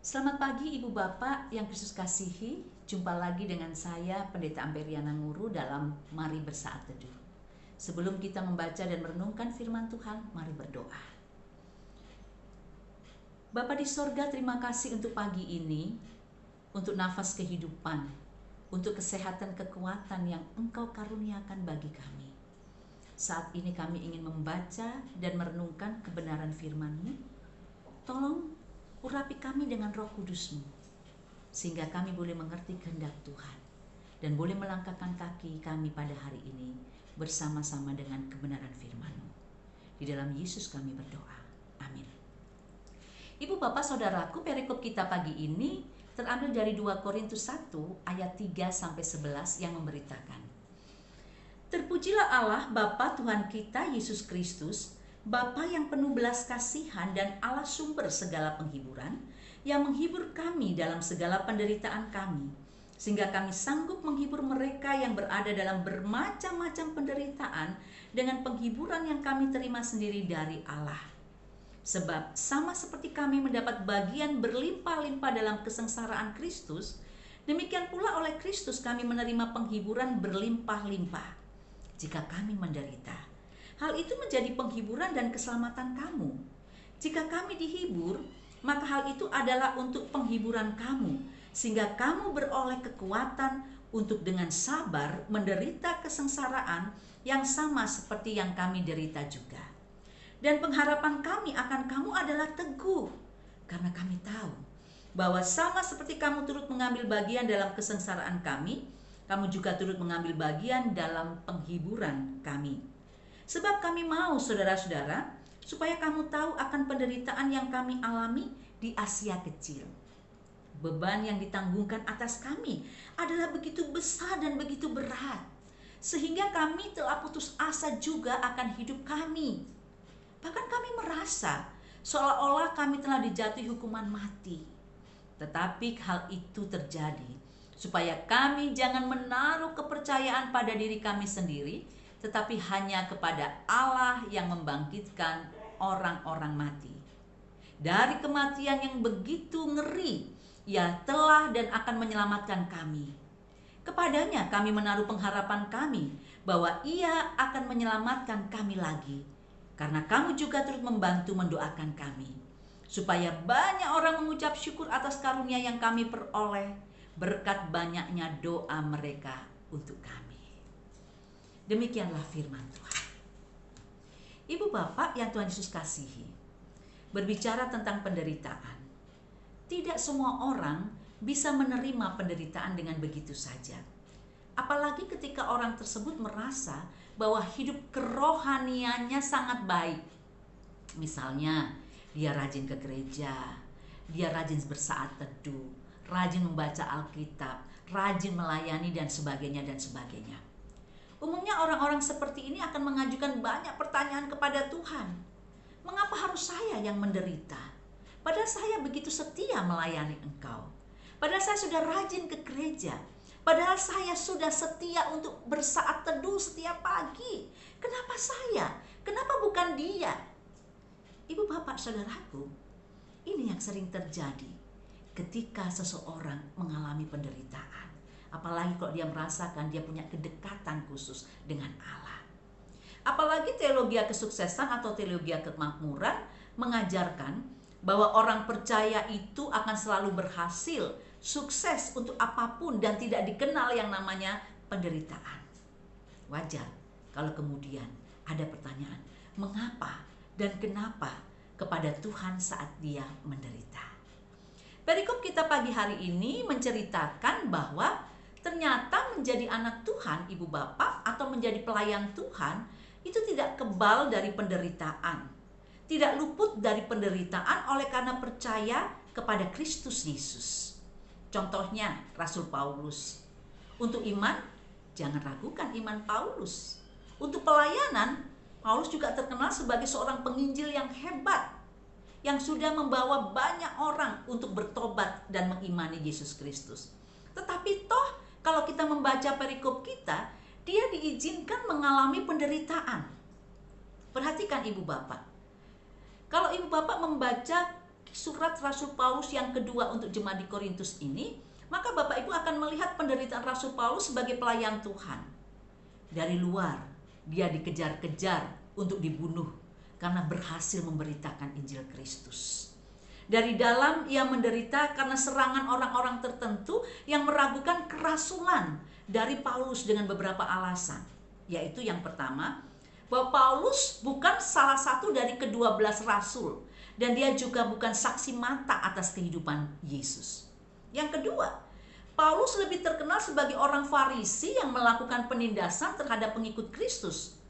Selamat pagi Ibu Bapak yang Kristus kasihi. Jumpa lagi dengan saya Pendeta Amperiana Nguru dalam Mari Bersaat Teduh. Sebelum kita membaca dan merenungkan firman Tuhan, mari berdoa. Bapa di sorga, terima kasih untuk pagi ini, untuk nafas kehidupan, untuk kesehatan kekuatan yang Engkau karuniakan bagi kami. Saat ini kami ingin membaca dan merenungkan kebenaran firman-Mu. Tolong urapi kami dengan Roh Kudus-Mu, sehingga kami boleh mengerti kehendak Tuhan dan boleh melangkahkan kaki kami pada hari ini bersama-sama dengan kebenaran firman-Mu. Di dalam Yesus kami berdoa. Amin. Ibu Bapak Saudaraku, perikop kita pagi ini terambil dari 2 Korintus 1 ayat 3-11 yang memberitakan, Terpujilah Allah Bapa Tuhan kita Yesus Kristus, Bapa yang penuh belas kasihan dan Allah sumber segala penghiburan, yang menghibur kami dalam segala penderitaan kami, sehingga kami sanggup menghibur mereka yang berada dalam bermacam-macam penderitaan dengan penghiburan yang kami terima sendiri dari Allah. Sebab sama seperti kami mendapat bagian berlimpah-limpah dalam kesengsaraan Kristus, demikian pula oleh Kristus kami menerima penghiburan berlimpah-limpah. Jika kami menderita, hal itu menjadi penghiburan dan keselamatan kamu. Jika kami dihibur, maka hal itu adalah untuk penghiburan kamu, sehingga kamu beroleh kekuatan untuk dengan sabar menderita kesengsaraan yang sama seperti yang kami derita juga. Dan pengharapan kami akan kamu adalah teguh, karena kami tahu bahwa sama seperti kamu turut mengambil bagian dalam kesengsaraan kami, kamu juga turut mengambil bagian dalam penghiburan kami. Sebab kami mau, saudara-saudara, supaya kamu tahu akan penderitaan yang kami alami di Asia Kecil. Beban yang ditanggungkan atas kami adalah begitu besar dan begitu berat, sehingga kami telah putus asa juga akan hidup kami. Bahkan kami merasa seolah-olah kami telah dijatuhi hukuman mati. Tetapi hal itu terjadi supaya kami jangan menaruh kepercayaan pada diri kami sendiri, tetapi hanya kepada Allah yang membangkitkan orang-orang mati. Dari kematian yang begitu ngeri, Ia telah dan akan menyelamatkan kami. Kepadanya kami menaruh pengharapan kami bahwa Ia akan menyelamatkan kami lagi, karena kamu juga turut membantu mendoakan kami, supaya banyak orang mengucap syukur atas karunia yang kami peroleh berkat banyaknya doa mereka untuk kami. Demikianlah firman Tuhan. Ibu Bapak yang Tuhan Yesus kasihi, berbicara tentang penderitaan, tidak semua orang bisa menerima penderitaan dengan begitu saja. Apalagi ketika orang tersebut merasa bahwa hidup kerohaniannya sangat baik. Misalnya, dia rajin ke gereja, dia rajin bersaat teduh, rajin membaca Alkitab, rajin melayani dan sebagainya dan sebagainya. Umumnya orang-orang seperti ini akan mengajukan banyak pertanyaan kepada Tuhan. Mengapa harus saya yang menderita? Padahal saya begitu setia melayani Engkau. Padahal saya sudah rajin ke gereja. Padahal saya sudah setia untuk bersaat teduh setiap pagi. Kenapa saya? Kenapa bukan dia? Ibu bapak saudaraku, ini yang sering terjadi ketika seseorang mengalami penderitaan. Apalagi kalau dia merasakan dia punya kedekatan khusus dengan Allah. Apalagi teologi kesuksesan atau teologi kemakmuran mengajarkan bahwa orang percaya itu akan selalu berhasil, sukses untuk apapun dan tidak dikenal yang namanya penderitaan. Wajar kalau kemudian ada pertanyaan, mengapa dan kenapa kepada Tuhan saat dia menderita. Perikop kita pagi hari ini menceritakan bahwa ternyata menjadi anak Tuhan, ibu bapak, atau menjadi pelayan Tuhan itu tidak kebal dari penderitaan, tidak luput dari penderitaan oleh karena percaya kepada Kristus Yesus. Contohnya Rasul Paulus. Untuk iman, jangan ragukan iman Paulus. Untuk pelayanan, Paulus juga terkenal sebagai seorang penginjil yang hebat, yang sudah membawa banyak orang untuk bertobat dan mengimani Yesus Kristus. Tetapi toh kalau kita membaca perikop kita, dia diizinkan mengalami penderitaan. Perhatikan ibu bapak. Kalau ibu bapak membaca surat Rasul Paulus yang kedua untuk jemaat di Korintus ini, maka Bapak Ibu akan melihat penderitaan Rasul Paulus sebagai pelayan Tuhan. Dari luar, dia dikejar-kejar untuk dibunuh karena berhasil memberitakan Injil Kristus. Dari dalam ia menderita karena serangan orang-orang tertentu yang meragukan kerasulan dari Paulus dengan beberapa alasan. Yaitu yang pertama, bahwa Paulus bukan salah satu dari ke-12 rasul dan dia juga bukan saksi mata atas kehidupan Yesus. Yang kedua, Paulus lebih terkenal sebagai orang Farisi yang melakukan penindasan terhadap pengikut Kristus.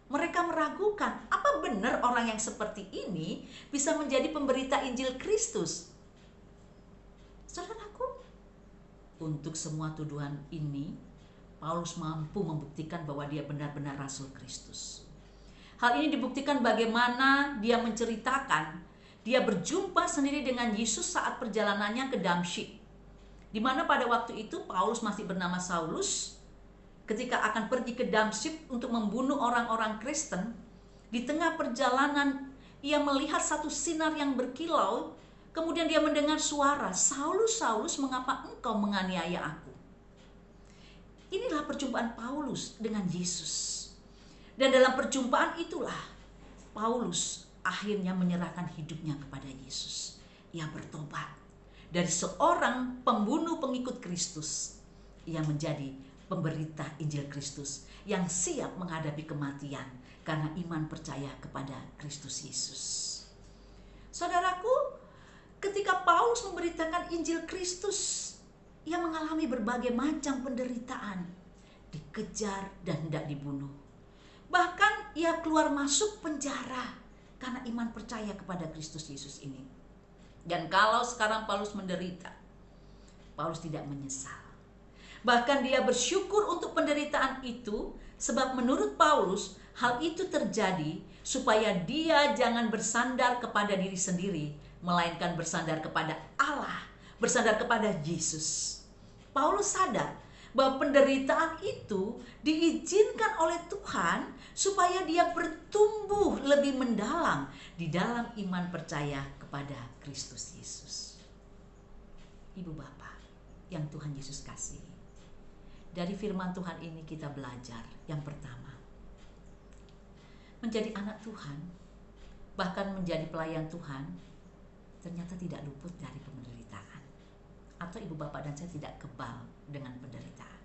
Mereka meragukan, apa benar orang yang seperti ini bisa menjadi pemberita Injil Kristus? Saudaraku, untuk semua tuduhan ini, Paulus mampu membuktikan bahwa dia benar-benar Rasul Kristus. Hal ini dibuktikan bagaimana dia menceritakan dia berjumpa sendiri dengan Yesus saat perjalanannya ke Damsyik, di mana pada waktu itu Paulus masih bernama Saulus. Ketika akan pergi ke Damsyik untuk membunuh orang-orang Kristen, di tengah perjalanan ia melihat satu sinar yang berkilau. Kemudian dia mendengar suara, "Saulus, Saulus, mengapa engkau menganiaya aku?" Inilah perjumpaan Paulus dengan Yesus. Dan dalam perjumpaan itulah Paulus akhirnya menyerahkan hidupnya kepada Yesus. Ia bertobat dari seorang pembunuh pengikut Kristus, ia menjadi pemberita Injil Kristus yang siap menghadapi kematian karena iman percaya kepada Kristus Yesus. Saudaraku, ketika Paulus memberitakan Injil Kristus, ia mengalami berbagai macam penderitaan, dikejar dan hendak dibunuh. Bahkan ia keluar masuk penjara karena iman percaya kepada Kristus Yesus ini. Dan kalau sekarang Paulus menderita, Paulus tidak menyesal. Bahkan dia bersyukur untuk penderitaan itu, sebab menurut Paulus hal itu terjadi supaya dia jangan bersandar kepada diri sendiri, melainkan bersandar kepada Allah, bersandar kepada Yesus. Paulus sadar bahwa penderitaan itu diizinkan oleh Tuhan supaya dia bertumbuh lebih mendalam di dalam iman percaya kepada Kristus Yesus. Ibu Bapak yang Tuhan Yesus kasihi, dari firman Tuhan ini kita belajar yang pertama, menjadi anak Tuhan, bahkan menjadi pelayan Tuhan, ternyata tidak luput dari penderitaan. Atau ibu bapak dan saya tidak kebal dengan penderitaan.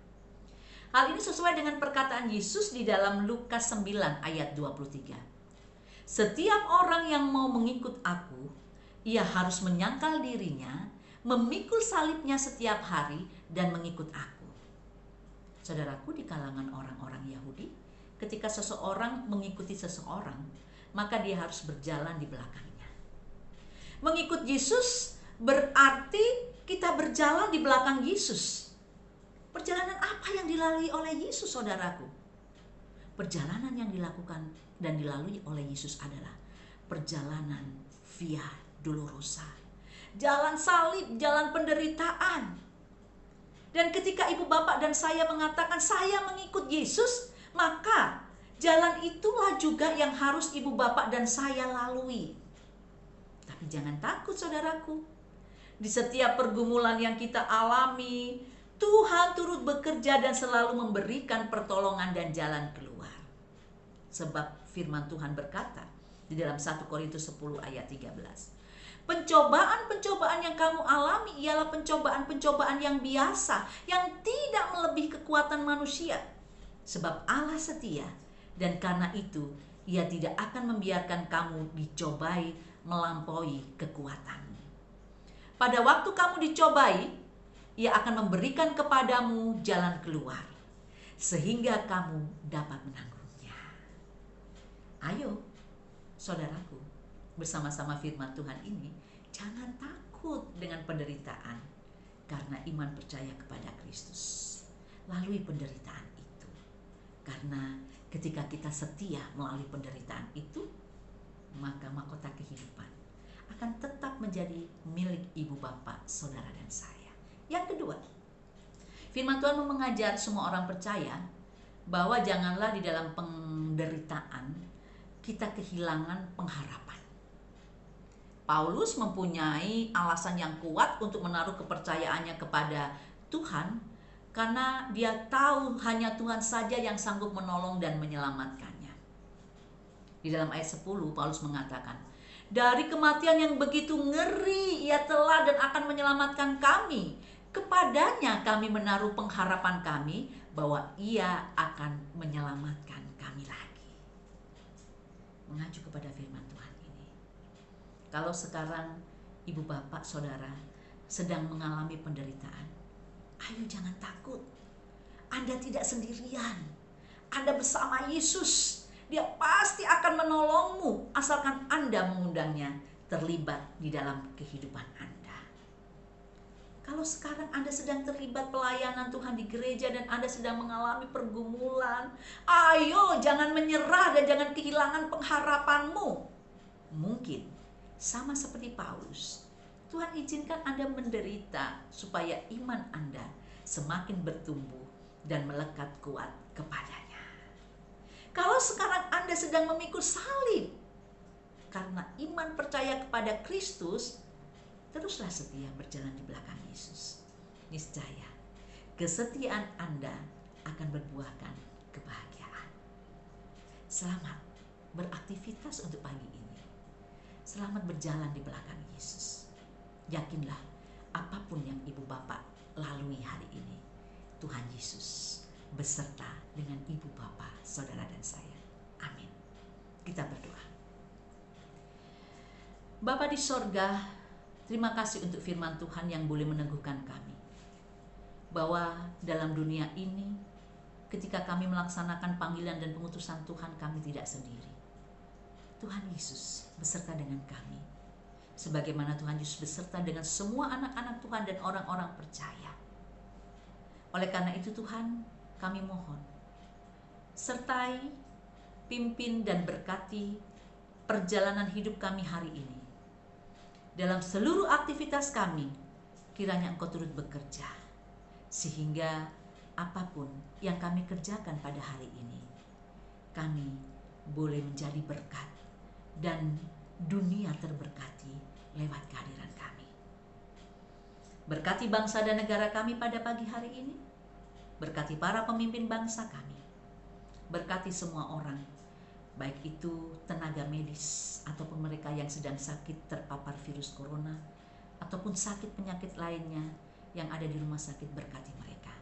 Hal ini sesuai dengan perkataan Yesus di dalam Lukas 9 ayat 23. Setiap orang yang mau mengikut aku, ia harus menyangkal dirinya, memikul salibnya setiap hari dan mengikut aku. Saudaraku, di kalangan orang-orang Yahudi, ketika seseorang mengikuti seseorang, maka dia harus berjalan di belakangnya. Mengikut Yesus berarti kita berjalan di belakang Yesus. Perjalanan apa yang dilalui oleh Yesus, saudaraku? Perjalanan yang dilakukan dan dilalui oleh Yesus adalah perjalanan via dolorosa, jalan salib, jalan penderitaan. Dan ketika ibu bapak dan saya mengatakan saya mengikut Yesus, maka jalan itulah juga yang harus ibu bapak dan saya lalui. Tapi jangan takut, saudaraku. Di setiap pergumulan yang kita alami, Tuhan turut bekerja dan selalu memberikan pertolongan dan jalan keluar. Sebab firman Tuhan berkata di dalam 1 Korintus 10 ayat 13. Pencobaan-pencobaan yang kamu alami ialah pencobaan-pencobaan yang biasa, yang tidak melebihi kekuatan manusia. Sebab Allah setia, dan karena itu Ia tidak akan membiarkan kamu dicobai melampaui kekuatanmu. Pada waktu kamu dicobai, Ia akan memberikan kepadamu jalan keluar, sehingga kamu dapat menanggungnya. Ayo, saudaraku, bersama-sama firman Tuhan ini, jangan takut dengan penderitaan, karena iman percaya kepada Kristus. Lalui penderitaan itu, karena ketika kita setia melalui penderitaan itu, maka mahkota kehidupan akan tetap menjadi milik ibu bapak, saudara dan saya. Yang kedua, firman Tuhan mengajar semua orang percaya bahwa janganlah di dalam penderitaan kita kehilangan pengharapan. Paulus mempunyai alasan yang kuat untuk menaruh kepercayaannya kepada Tuhan, karena dia tahu hanya Tuhan saja yang sanggup menolong dan menyelamatkannya. Di dalam ayat 10 Paulus mengatakan, dari kematian yang begitu ngeri ia telah dan akan menyelamatkan kami. Kepadanya kami menaruh pengharapan kami bahwa ia akan menyelamatkan kami lagi. Mengacu kepada firman Tuhan ini. Kalau sekarang ibu bapak saudara sedang mengalami penderitaan, ayo jangan takut. Anda tidak sendirian. Anda bersama Yesus. Dia pasti akan menolongmu asalkan Anda mengundangnya terlibat di dalam kehidupan Anda. Kalau sekarang Anda sedang terlibat pelayanan Tuhan di gereja dan Anda sedang mengalami pergumulan, ayo jangan menyerah dan jangan kehilangan pengharapanmu. Mungkin sama seperti Paulus, Tuhan izinkan Anda menderita supaya iman Anda semakin bertumbuh dan melekat kuat kepadanya. Kalau sekarang Anda sedang memikul salib karena iman percaya kepada Kristus, teruslah setia berjalan di belakang Yesus. Niscaya kesetiaan Anda akan berbuahkan kebahagiaan. Selamat beraktivitas untuk pagi ini. Selamat berjalan di belakang Yesus. Yakinlah apapun yang ibu bapak lalui hari ini, Tuhan Yesus beserta dengan ibu bapak, saudara dan saya. Amin. Kita berdoa. Bapa di sorga, terima kasih untuk firman Tuhan yang boleh meneguhkan kami. Bahwa dalam dunia ini, ketika kami melaksanakan panggilan dan pengutusan Tuhan, kami tidak sendiri. Tuhan Yesus beserta dengan kami. Sebagaimana Tuhan Yesus beserta dengan semua anak-anak Tuhan dan orang-orang percaya. Oleh karena itu Tuhan, kami mohon, sertai, pimpin dan berkati perjalanan hidup kami hari ini. Dalam seluruh aktivitas kami, kiranya Engkau turut bekerja, sehingga apapun yang kami kerjakan pada hari ini, kami boleh menjadi berkat dan dunia terberkati lewat kehadiran kami. Berkati bangsa dan negara kami pada pagi hari ini. Berkati para pemimpin bangsa kami. Berkati semua orang, baik itu tenaga medis ataupun mereka yang sedang sakit terpapar virus corona, ataupun sakit penyakit lainnya yang ada di rumah sakit, berkati mereka.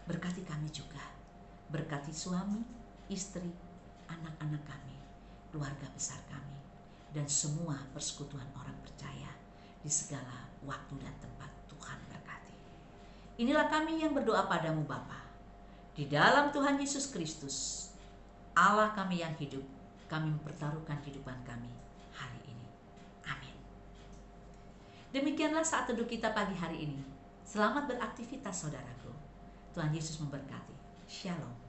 Berkati kami juga. Berkati suami, istri, anak-anak kami, keluarga besar kami, dan semua persekutuan orang percaya di segala waktu dan tempat. Tuhan berkati. Inilah kami yang berdoa padamu Bapa. Di dalam Tuhan Yesus Kristus, Allah kami yang hidup, kami mempertaruhkan kehidupan kami hari ini. Amin. Demikianlah saat teduh kita pagi hari ini. Selamat beraktivitas saudaraku. Tuhan Yesus memberkati. Shalom.